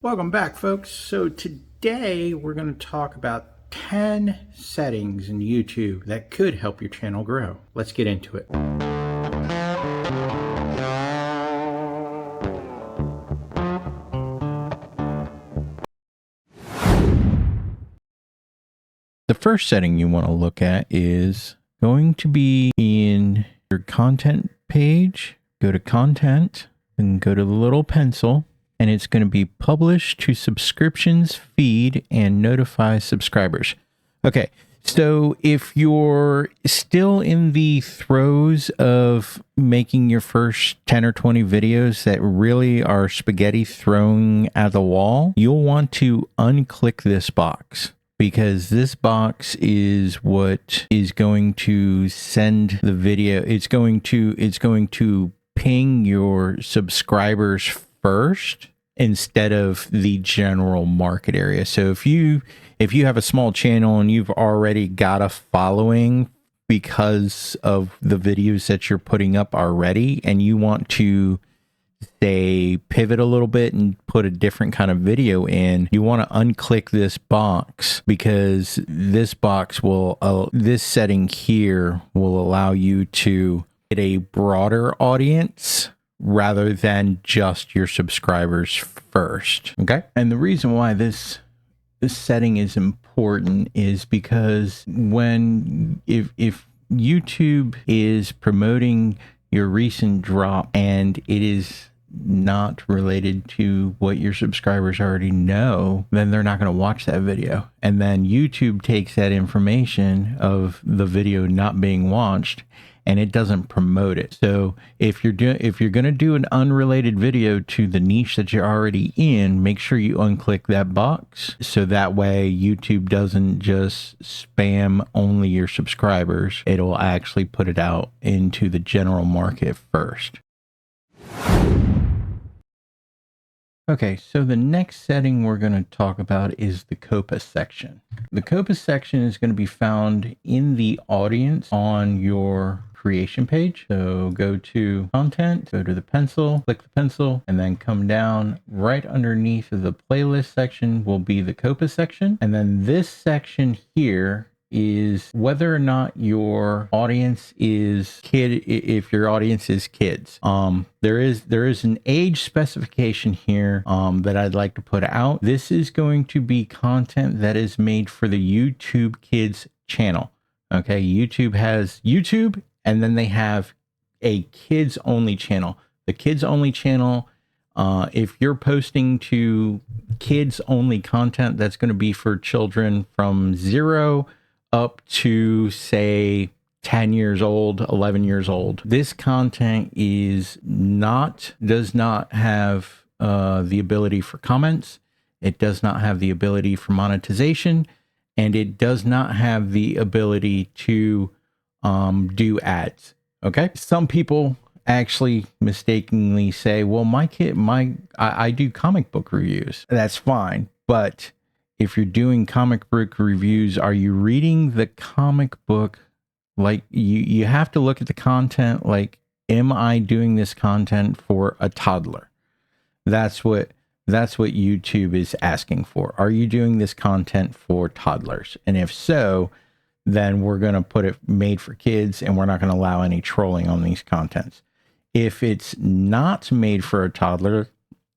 Welcome back, folks. So today we're going to talk about 10 settings in YouTube that could help your channel grow. Let's get into it. The first setting you want to look at is going to be in your content page. Go to content and go to the little pencil, and it's going to be publish to subscriptions feed and notify subscribers. Okay, so if you're still in the throes of making your first 10 or 20 videos that really are spaghetti thrown at the wall, you'll want to unclick this box, because this box is what is going to send the video. It's going to ping your subscribers first instead of the general market area. So if you have a small channel and you've already got a following because of the videos that you're putting up already, and you want to say pivot a little bit and put a different kind of video in, you want to unclick this box, because this box will this setting here will allow you to get a broader audience rather than just your subscribers first. Okay, and the reason why this setting is important is because if YouTube is promoting your recent drop and it is not related to what your subscribers already know, then they're not going to watch that video. And then YouTube takes that information of the video not being watched and it doesn't promote it. So if you're going to do an unrelated video to the niche that you're already in, make sure you unclick that box, so that way YouTube doesn't just spam only your subscribers. It'll actually put it out into the general market first. Okay, so the next setting we're going to talk about is the COPA section. The COPA section is going to be found in the audience on your creation page. So go to content, go to the pencil, click the pencil, and then come down. Right underneath of the playlist section will be the COPA section. And then this section here is whether or not your audience is if your audience is kids. There is an age specification here that I'd like to put out. This is going to be content that is made for the YouTube Kids channel. Okay, YouTube has YouTube, and then they have a kids only channel. The kids only channel, if you're posting to kids only content, that's going to be for children from 0 up to, say, 10 years old, 11 years old. This content does not have the ability for comments. It does not have the ability for monetization, and it does not have the ability to do ads. Okay. Some people actually mistakenly say, well, I do comic book reviews. That's fine. But if you're doing comic book reviews, are you reading the comic book? Like, you have to look at the content like, am I doing this content for a toddler? That's what YouTube is asking for. Are you doing this content for toddlers? And if so, then we're going to put it made for kids, and we're not going to allow any trolling on these contents. If it's not made for a toddler,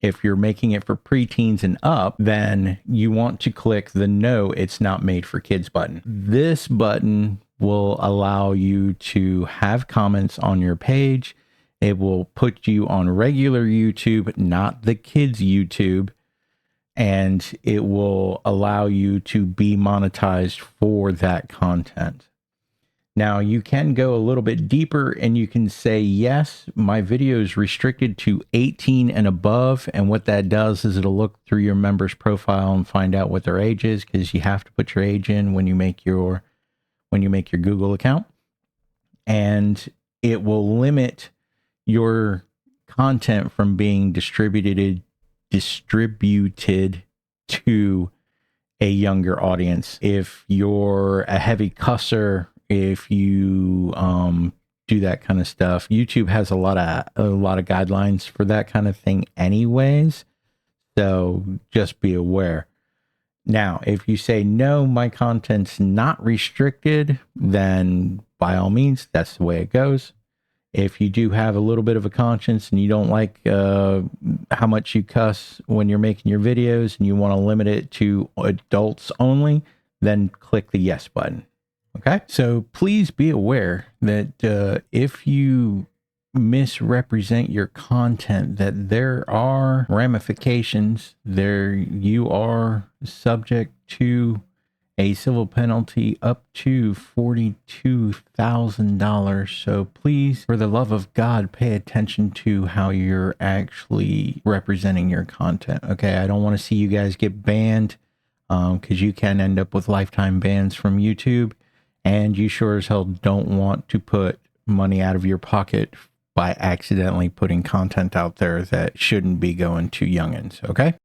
if you're making it for preteens and up, then you want to click the no, it's not made for kids button. This button will allow you to have comments on your page. It will put you on regular YouTube, not the kids YouTube, and it will allow you to be monetized for that content. Now, you can go a little bit deeper and you can say, yes, my video is restricted to 18 and above. And what that does is it'll look through your member's profile and find out what their age is, because you have to put your age in when you make your Google account. And it will limit your content from being distributed to a younger audience. If you're a heavy cusser, if you do that kind of stuff, YouTube has a lot of guidelines for that kind of thing anyways. So just be aware. Now, if you say, no, my content's not restricted, then by all means, that's the way it goes. If you do have a little bit of a conscience and you don't like how much you cuss when you're making your videos and you want to limit it to adults only, then click the yes button. Okay. So please be aware that if you misrepresent your content, that there are ramifications. You are subject to a civil penalty up to $42,000. So please, for the love of God, pay attention to how you're actually representing your content. Okay, I don't want to see you guys get banned, because you can end up with lifetime bans from YouTube, and you sure as hell don't want to put money out of your pocket by accidentally putting content out there that shouldn't be going to youngins. Okay.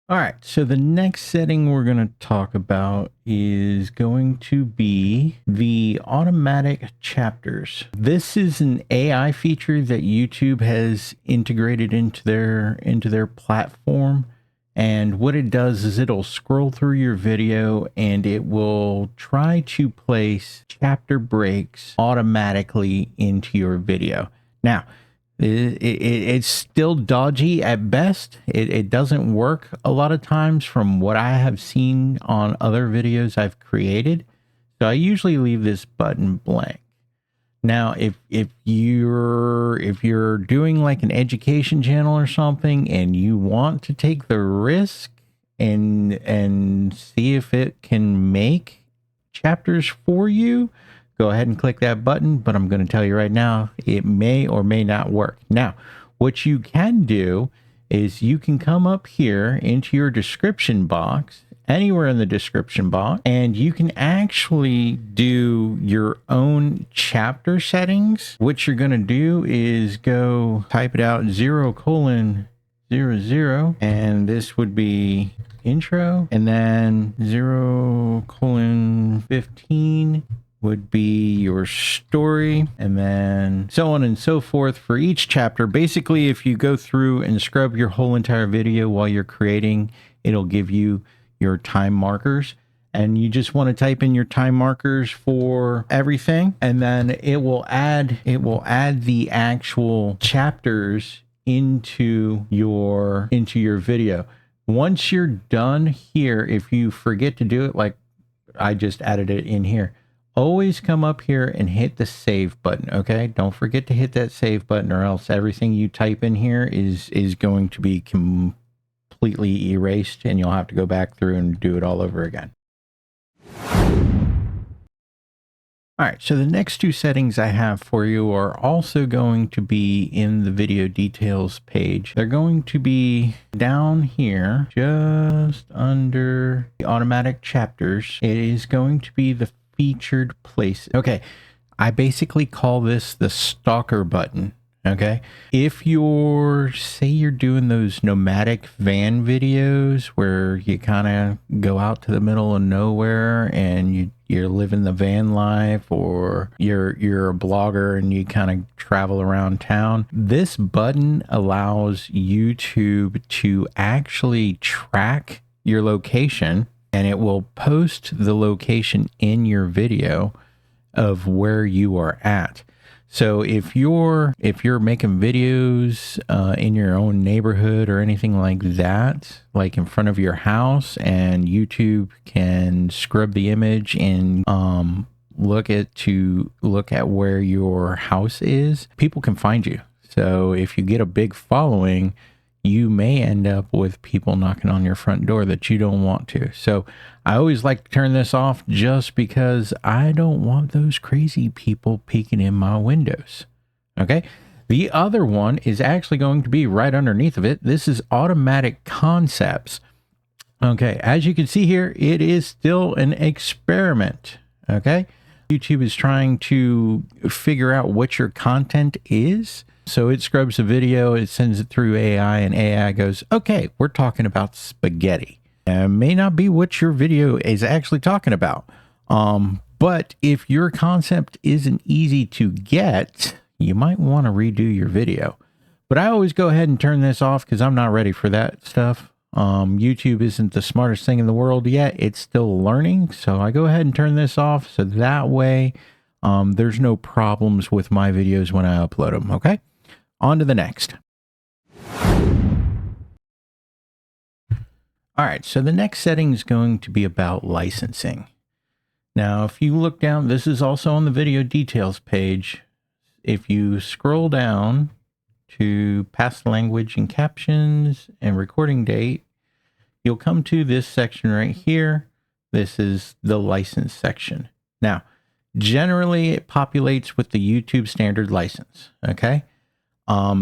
All right, so the next setting we're going to talk about is going to be the automatic chapters. This is an AI feature that YouTube has integrated into their platform. And what it does is it'll scroll through your video and it will try to place chapter breaks automatically into your video. Now, it's still dodgy at best. It doesn't work a lot of times from what I have seen on other videos I've created. So I usually leave this button blank. Now, if you're doing like an education channel or something and you want to take the risk and see if it can make chapters for you, go ahead and click that button, but I'm going to tell you right now, it may or may not work. Now, what you can do is you can come up here into your description box, anywhere in the description box, and you can actually do your own chapter settings. What you're going to do is go type it out 0:00, and this would be intro, and then 0:15 would be your story, and then so on and so forth for each chapter. Basically, if you go through and scrub your whole entire video while you're creating, it'll give you your time markers, and you just want to type in your time markers for everything, and then it will add the actual chapters into your video. Once you're done here, if you forget to do it, like I just added it in here, always come up here and hit the save button. Okay, don't forget to hit that save button, or else everything you type in here is going to be completely erased, and you'll have to go back through and do it all over again. All right, so the next two settings I have for you are also going to be in the video details page. They're going to be down here, just under the automatic chapters. It is going to be the featured places. Okay, I basically call this the stalker button. Okay, if say you're doing those nomadic van videos where you kind of go out to the middle of nowhere and you're living the van life, or you're a blogger and you kind of travel around town, this button allows YouTube to actually track your location, and it will post the location in your video of where you are at. So if you're making videos in your own neighborhood or anything like that, like in front of your house, and YouTube can scrub the image and look at where your house is, people can find you. So if you get a big following, you may end up with people knocking on your front door that you don't want to. So I always like to turn this off, just because I don't want those crazy people peeking in my windows. Okay. The other one is actually going to be right underneath of it. This is automatic concepts. Okay. As you can see here, it is still an experiment. Okay. YouTube is trying to figure out what your content is. So it scrubs a video, it sends it through AI, and AI goes, okay, we're talking about spaghetti. It may not be what your video is actually talking about. But if your concept isn't easy to get, you might want to redo your video. But I always go ahead and turn this off because I'm not ready for that stuff. YouTube isn't the smartest thing in the world yet. It's still learning. So I go ahead and turn this off. So that way there's no problems with my videos when I upload them. Okay. On to the next. All right. So the next setting is going to be about licensing. Now, if you look down, this is also on the video details page. If you scroll down to past language and captions and recording date, you'll come to this section right here. This is the license section. Now, generally it populates with the YouTube standard license. Okay.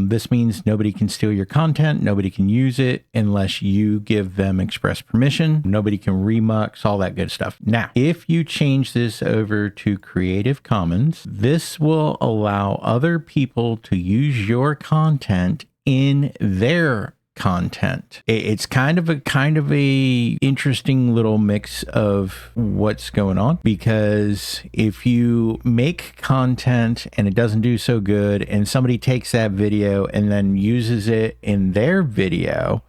This means nobody can steal your content. Nobody can use it unless you give them express permission. Nobody can remix, all that good stuff. Now, if you change this over to Creative Commons, this will allow other people to use your content in their content. It's kind of a interesting little mix of what's going on, because if you make content and it doesn't do so good and somebody takes that video and then uses it in their video,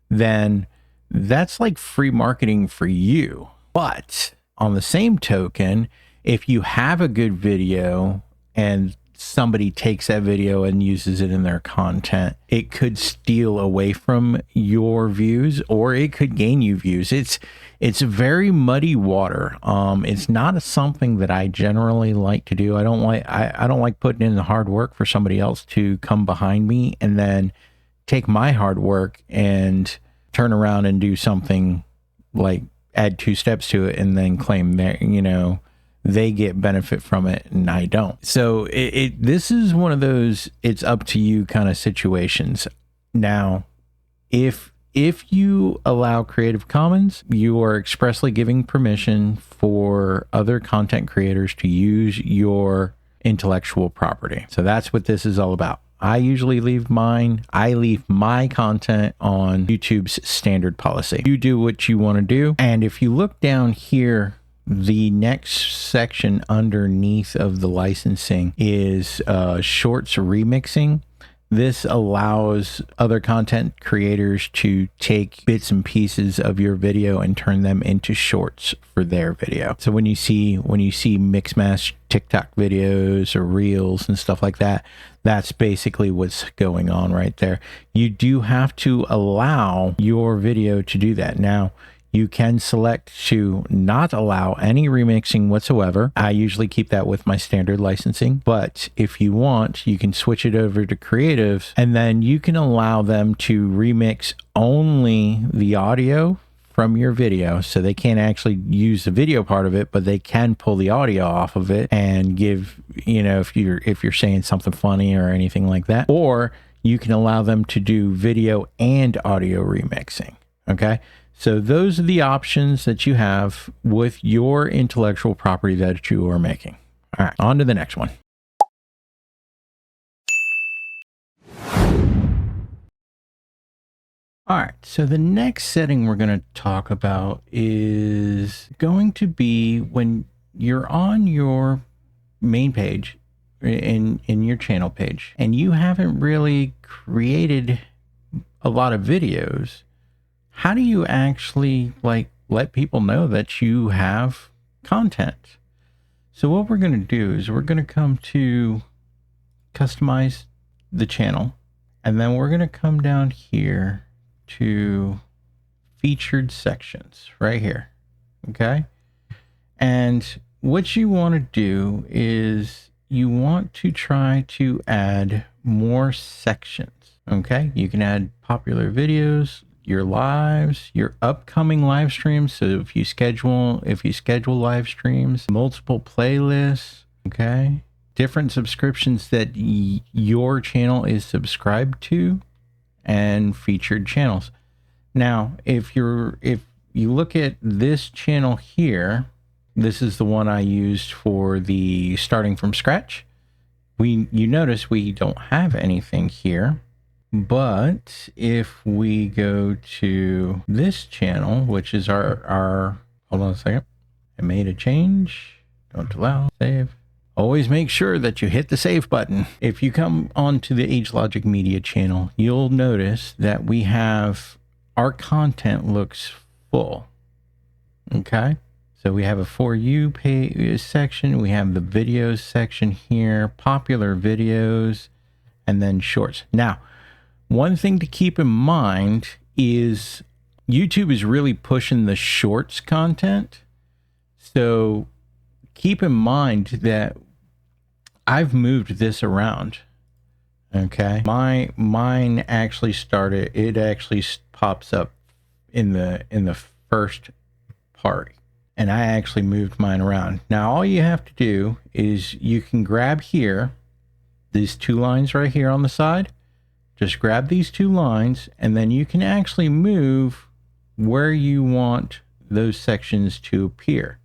then that's like free marketing for you. But on the same token, if you have a good video and somebody takes that video and uses it in their content, it could steal away from your views, or it could gain you views. It's very muddy water. It's not something that I generally like to do. I don't like putting in the hard work for somebody else to come behind me and then take my hard work and turn around and do something like add 2 steps to it and then claim that, they get benefit from it and I don't. So this is one of those it's up to you kind of situations. Now, if you allow Creative Commons, you are expressly giving permission for other content creators to use your intellectual property. So that's what this is all about. I usually leave my content on YouTube's standard policy. You do what you want to do. And if you look down here, the next section underneath of the licensing is shorts remixing. This allows other content creators to take bits and pieces of your video and turn them into shorts for their video. So when you see mix match TikTok videos or reels and stuff like that, that's basically what's going on right there. You do have to allow your video to do that. Now, you can select to not allow any remixing whatsoever. I usually keep that with my standard licensing, but if you want, you can switch it over to creatives, and then you can allow them to remix only the audio from your video. So they can't actually use the video part of it, but they can pull the audio off of it and give, if you're saying something funny or anything like that, or you can allow them to do video and audio remixing. Okay. So those are the options that you have with your intellectual property that you are making. All right, on to the next one. All right, so the next setting we're going to talk about is going to be when you're on your main page in your channel page and you haven't really created a lot of videos. How do you actually let people know that you have content? So what we're going to do is we're going to come to customize the channel, and then we're going to come down here to featured sections right here. Okay. And what you want to do is you want to try to add more sections. Okay. You can add popular videos, your lives, your upcoming live streams. So if you schedule live streams, multiple playlists, okay, different subscriptions that your channel is subscribed to, and featured channels. Now, if you look at this channel here, this is the one I used for the starting from scratch. You notice we don't have anything here. But if we go to this channel, which is our hold on a second. I made a change. Don't allow, save. always make sure that you hit the save button. If you come onto the AgeLogic Media channel, you'll notice that we have our content looks full. Okay. So we have a For You page section. We have the videos section here, popular videos, and then shorts. Now, one thing to keep in mind is YouTube is really pushing the shorts content. So keep in mind that I've moved this around. Okay. Mine actually started, it actually pops up in the first part. And I actually moved mine around. Now, all you have to do is you can grab here, these two lines right here on the side. Just grab these two lines, and then you can actually move where you want those sections to appear.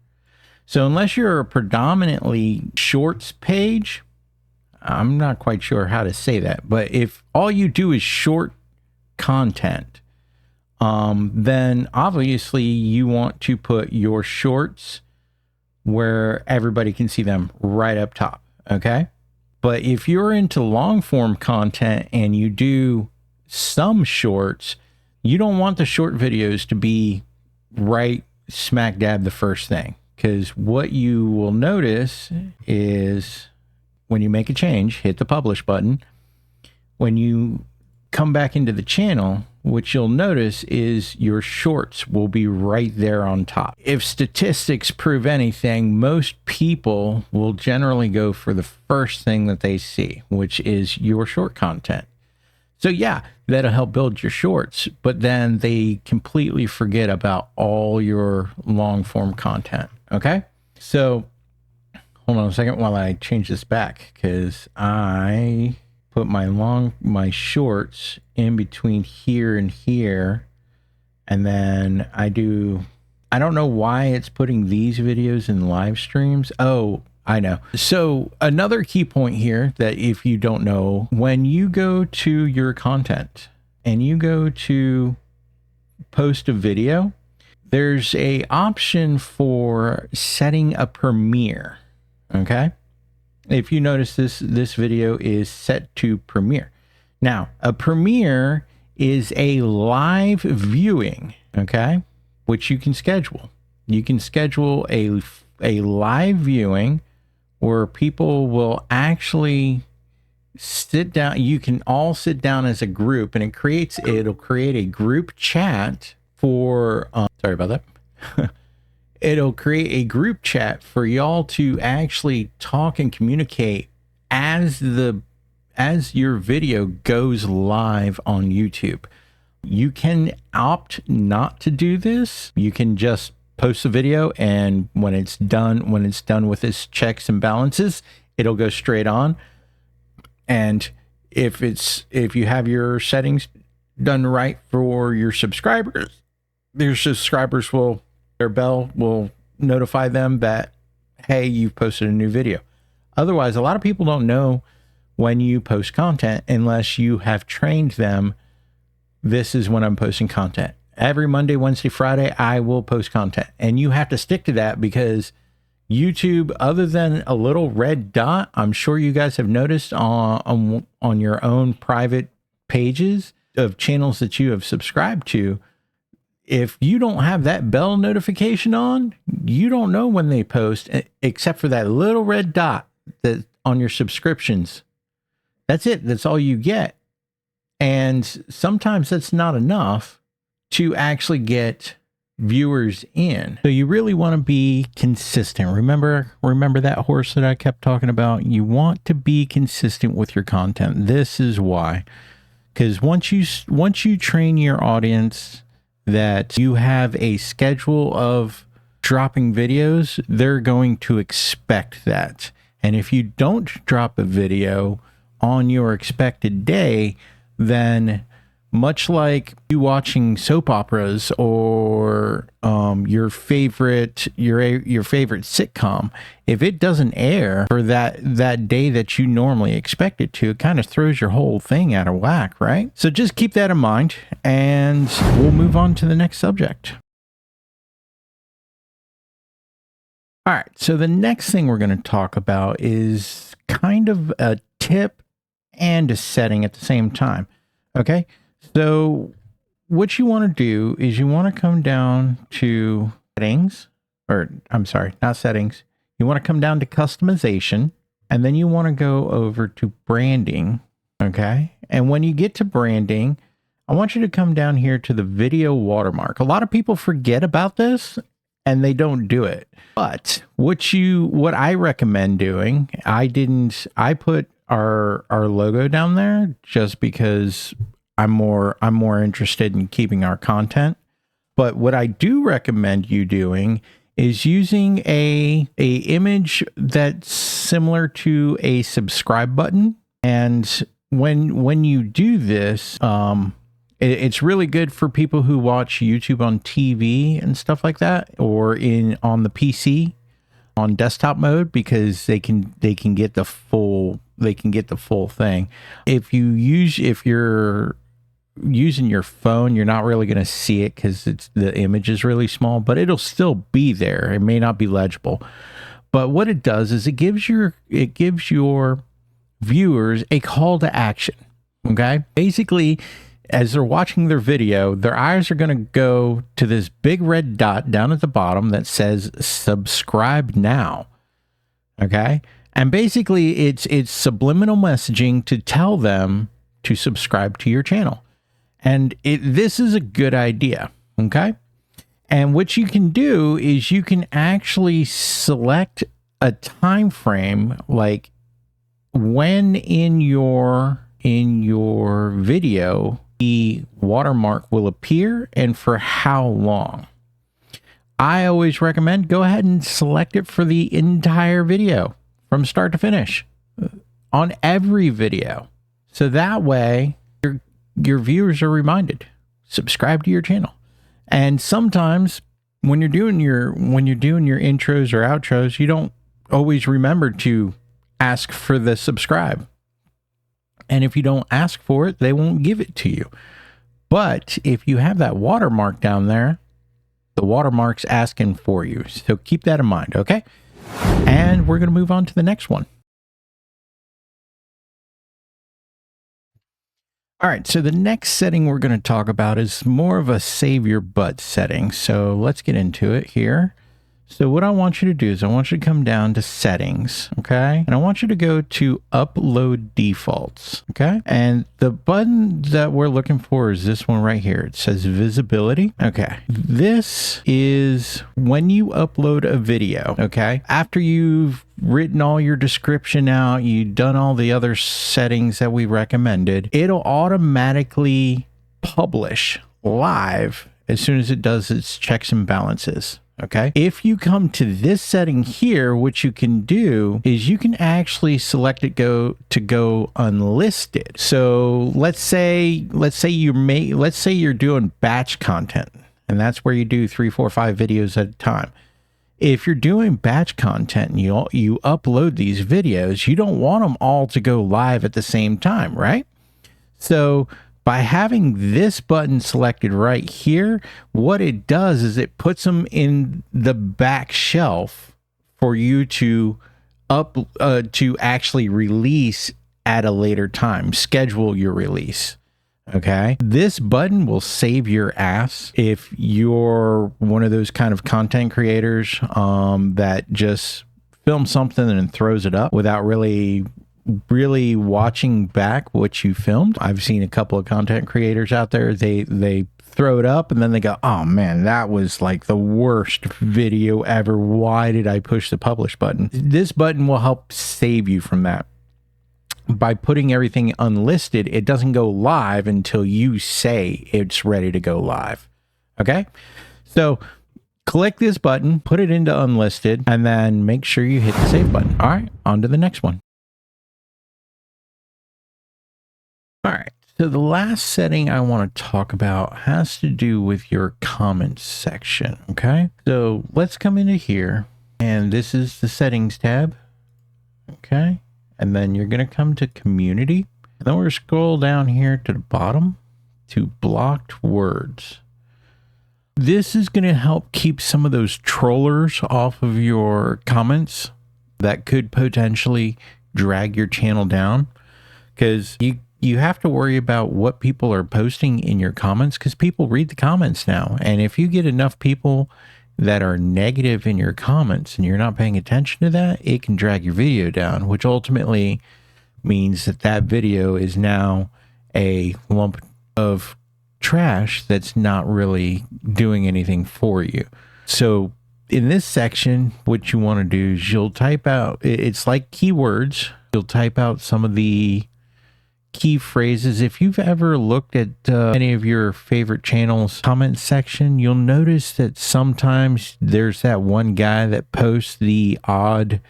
So unless you're a predominantly shorts page, I'm not quite sure how to say that, but if all you do is short content, then obviously you want to put your shorts where everybody can see them right up top. Okay. But if you're into long form content and you do some shorts, you don't want the short videos to be right smack dab the first thing. Because what you will notice is when you make a change, hit the publish button. When you come back into the channel, what you'll notice is your shorts will be right there on top. If statistics prove anything, most people will generally go for the first thing that they see, which is your short content. So yeah, that'll help build your shorts, but then they completely forget about all your long form content. Okay. So hold on a second while I change this back, because I put my shorts in between here and here. And then I don't know why it's putting these videos in live streams. Oh, I know. So another key point here that if you don't know, when you go to your content and you go to post a video, there's a option for setting a premiere. Okay. If you notice this video is set to premiere. Now, a premiere is a live viewing, okay, which you can schedule. You can schedule a live viewing where people will actually sit down. You can all sit down as a group, and it'll create a group chat for, sorry about that. It'll create a group chat for y'all to actually talk and communicate as your video goes live on YouTube. You can opt not to do this. You can just post the video, and when it's done with its checks and balances, it'll go straight on. And if you have your settings done right for your subscribers, their bell will notify them that, hey, you've posted a new video. Otherwise, a lot of people don't know when you post content unless you have trained them. This is when I'm posting content. Every Monday, Wednesday, Friday, I will post content. And you have to stick to that, because YouTube, other than a little red dot, I'm sure you guys have noticed on your own private pages of channels that you have subscribed to, if you don't have that bell notification on, you don't know when they post, except for that little red dot that on your subscriptions. That's it. That's all you get. And sometimes that's not enough to actually get viewers in. So you really want to be consistent. Remember that horse that I kept talking about? You want to be consistent with your content. This is why. Because once you train your audience that you have a schedule of dropping videos, they're going to expect that. And if you don't drop a video on your expected day, then much like you watching soap operas or your favorite sitcom, if it doesn't air for that day that you normally expect it to, it kind of throws your whole thing out of whack, right? So just keep that in mind, and we'll move on to the next subject. All right. So the next thing we're going to talk about is kind of a tip and a setting at the same time. Okay. So what you want to do is you want to come down to settings, or I'm sorry, not settings. You want to come down to customization, and then you want to go over to branding. Okay. And when you get to branding, I want you to come down here to the video watermark. A lot of people forget about this and they don't do it. But what I recommend doing, I put our logo down there just because I'm more interested in keeping our content. But what I do recommend you doing is using a image that's similar to a subscribe button. And when you do this, it's really good for people who watch YouTube on TV and stuff like that, or on the PC on desktop mode, because they can get the full thing. If you're using your phone, you're not really going to see it because the image is really small, but it'll still be there. It may not be legible, but what it does is it gives your viewers a call to action. Okay, basically, as they're watching their video, their eyes are going to go to this big red dot down at the bottom that says subscribe now. Okay, and basically it's subliminal messaging to tell them to subscribe to your channel. And this is a good idea, okay? And what you can do is you can actually select a time frame, like when in your video the watermark will appear and for how long. I always recommend go ahead and select it for the entire video from start to finish on every video. So that way your viewers are reminded, subscribe to your channel. And sometimes when you're doing your intros or outros, you don't always remember to ask for the subscribe. And if you don't ask for it, they won't give it to you. But if you have that watermark down there, the watermark's asking for you. So keep that in mind, okay? And we're going to move on to the next one. All right, so the next setting we're going to talk about is more of a save your butt setting. So let's get into it here. So what I want you to do is I want you to come down to settings, okay? And I want you to go to upload defaults, okay? And the button that we're looking for is this one right here. It says visibility. Okay. This is when you upload a video, okay? After you've written all your description out, you've done all the other settings that we recommended, it'll automatically publish live as soon as it does its checks and balances. Okay. If you come to this setting here, what you can do is you can actually select it go unlisted. So let's say you're doing batch content, and that's where you do 3, 4, 5 videos at a time. If you're doing batch content and you upload these videos, you don't want them all to go live at the same time, right? So by having this button selected right here, what it does is it puts them in the back shelf for you to actually release at a later time, schedule your release. Okay. This button will save your ass if you're one of those kind of content creators that just film something and throws it up without really watching back what you filmed. I've seen a couple of content creators out there, they throw it up and then they go, oh man, that was like the worst video ever. Why did I push the publish button? This button will help save you from that. By putting everything unlisted, it doesn't go live until you say it's ready to go live. Okay? So click this button, put it into unlisted, and then make sure you hit the save button. All right, on to the next one. All right, so the last setting I want to talk about has to do with your comments section, okay? So let's come into here, and this is the settings tab, okay? And then you're going to come to community, and then we're going to scroll down here to the bottom to blocked words. This is going to help keep some of those trollers off of your comments that could potentially drag your channel down, because you have to worry about what people are posting in your comments, because people read the comments now. And if you get enough people that are negative in your comments and you're not paying attention to that, it can drag your video down, which ultimately means that that video is now a lump of trash that's not really doing anything for you. So in this section, what you want to do is you'll type out, it's like keywords. You'll type out some of the key phrases. If you've ever looked at any of your favorite channels comment section, you'll notice that sometimes there's that one guy that posts the odd,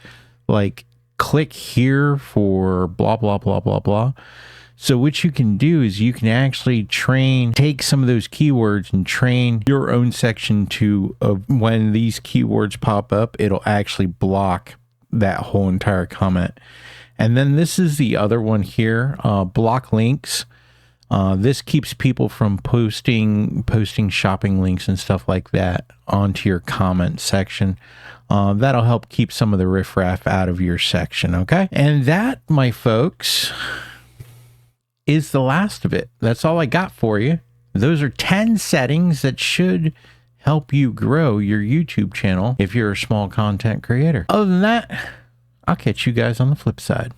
like, click here for blah, blah, blah, blah, blah. So what you can do is you can actually take some of those keywords and train your own section to, when these keywords pop up, it'll actually block that whole entire comment. And then this is the other one here, block links. This keeps people from posting shopping links and stuff like that onto your comment section. That'll help keep some of the riffraff out of your section, okay? And that, my folks, is the last of it. That's all I got for you. Those are 10 settings that should help you grow your YouTube channel if you're a small content creator. Other than that, I'll catch you guys on the flip side.